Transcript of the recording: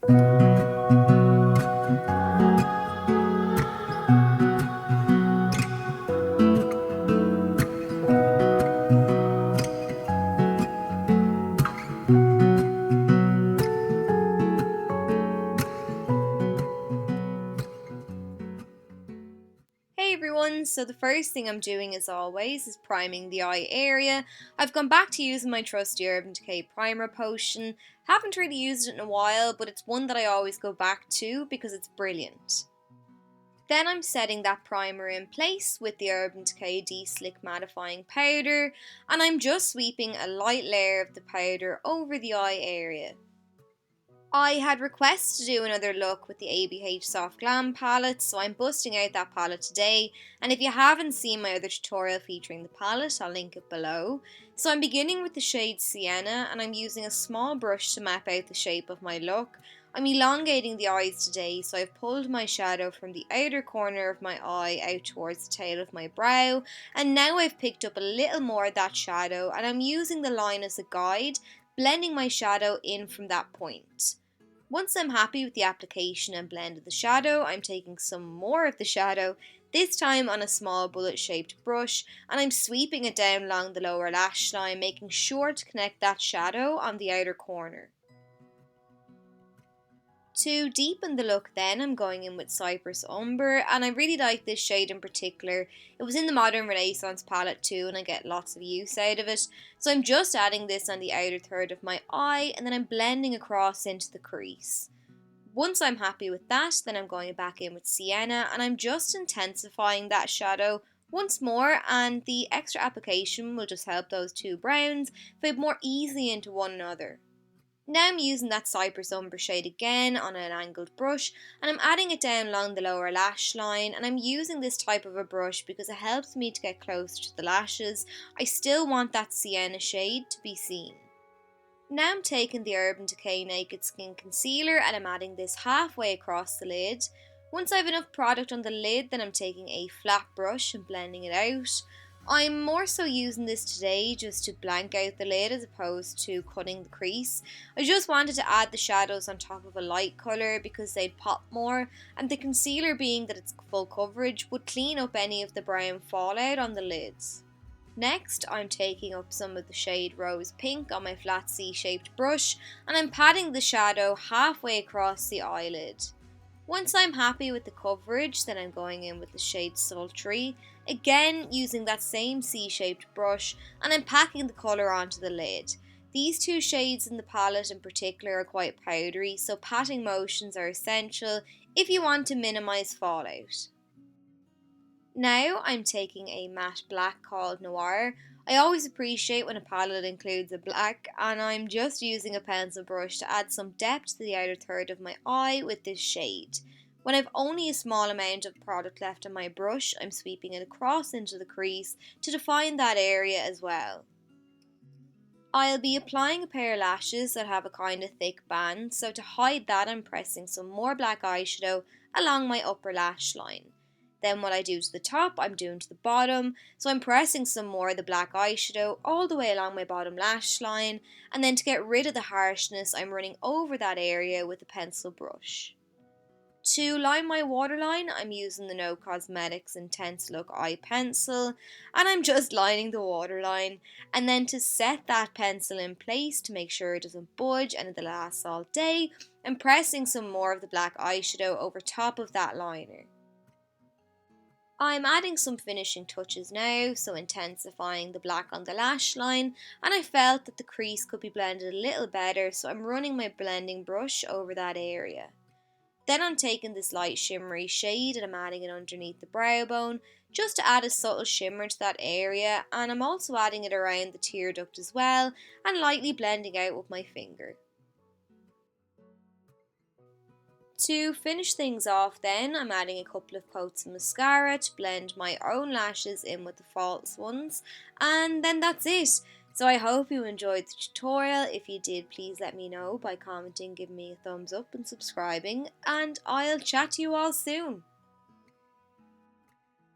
Hey everyone, so the first thing I'm doing as always is priming the eye area. I've gone back to using my trusty Urban Decay primer potion. Haven't really used it in a while, but it's one that I always go back to because it's brilliant. Then I'm setting that primer in place with the Urban Decay De-Slick Mattifying powder, and I'm just sweeping a light layer of the powder over the eye area. I had requests to do another look with the ABH Soft Glam palette, so I'm busting out that palette today, and if you haven't seen my other tutorial featuring the palette, I'll link it below. So I'm beginning with the shade Sienna, and I'm using a small brush to map out the shape of my look. I'm elongating the eyes today, so I've pulled my shadow from the outer corner of my eye out towards the tail of my brow, and now I've picked up a little more of that shadow, and I'm using the line as a guide, blending my shadow in from that point. Once I'm happy with the application and blend of the shadow, I'm taking some more of the shadow, this time on a small bullet shaped brush, and I'm sweeping it down along the lower lash line, making sure to connect that shadow on the outer corner. To deepen the look then, I'm going in with Cyprus Umber, and I really like this shade in particular. It was in the Modern Renaissance palette too, and I get lots of use out of it. So I'm just adding this on the outer third of my eye, and then I'm blending across into the crease. Once I'm happy with that, then I'm going back in with Sienna, and I'm just intensifying that shadow once more, and the extra application will just help those two browns fade more easily into one another. Now I'm using that Cyprus Umber shade again on an angled brush, and I'm adding it down along the lower lash line, and I'm using this type of a brush because it helps me to get close to the lashes. I still want that sienna shade to be seen. Now I'm taking the Urban Decay Naked Skin Concealer and I'm adding this halfway across the lid. Once I have enough product on the lid, then I'm taking a flat brush and blending it out. I'm more so using this today just to blank out the lid as opposed to cutting the crease. I just wanted to add the shadows on top of a light colour because they'd pop more, and the concealer, being that it's full coverage, would clean up any of the brown fallout on the lids. Next, I'm taking up some of the shade Rose Pink on my flat C-shaped brush, and I'm patting the shadow halfway across the eyelid. Once I'm happy with the coverage, then I'm going in with the shade Sultry, again using that same C-shaped brush, and I'm packing the colour onto the lid. These two shades in the palette in particular are quite powdery, so patting motions are essential if you want to minimise fallout. Now I'm taking a matte black called Noir. I always appreciate when a palette includes a black, and I'm just using a pencil brush to add some depth to the outer third of my eye with this shade. When I've only a small amount of product left on my brush, I'm sweeping it across into the crease to define that area as well. I'll be applying a pair of lashes that have a kind of thick band, so to hide that I'm pressing some more black eyeshadow along my upper lash line. Then what I do to the top, I'm doing to the bottom, so I'm pressing some more of the black eyeshadow all the way along my bottom lash line, and then to get rid of the harshness, I'm running over that area with a pencil brush. To line my waterline, I'm using the No Cosmetics Intense Look Eye Pencil, and I'm just lining the waterline, and then to set that pencil in place to make sure it doesn't budge and it'll last all day, I'm pressing some more of the black eyeshadow over top of that liner. I'm adding some finishing touches now, so intensifying the black on the lash line, and I felt that the crease could be blended a little better, so I'm running my blending brush over that area. Then I'm taking this light shimmery shade and I'm adding it underneath the brow bone, just to add a subtle shimmer to that area, and I'm also adding it around the tear duct as well, and lightly blending out with my finger. To finish things off then, I'm adding a couple of coats of mascara to blend my own lashes in with the false ones, and then that's it. So I hope you enjoyed the tutorial. If you did, please let me know by commenting, giving me a thumbs up and subscribing, and I'll chat to you all soon.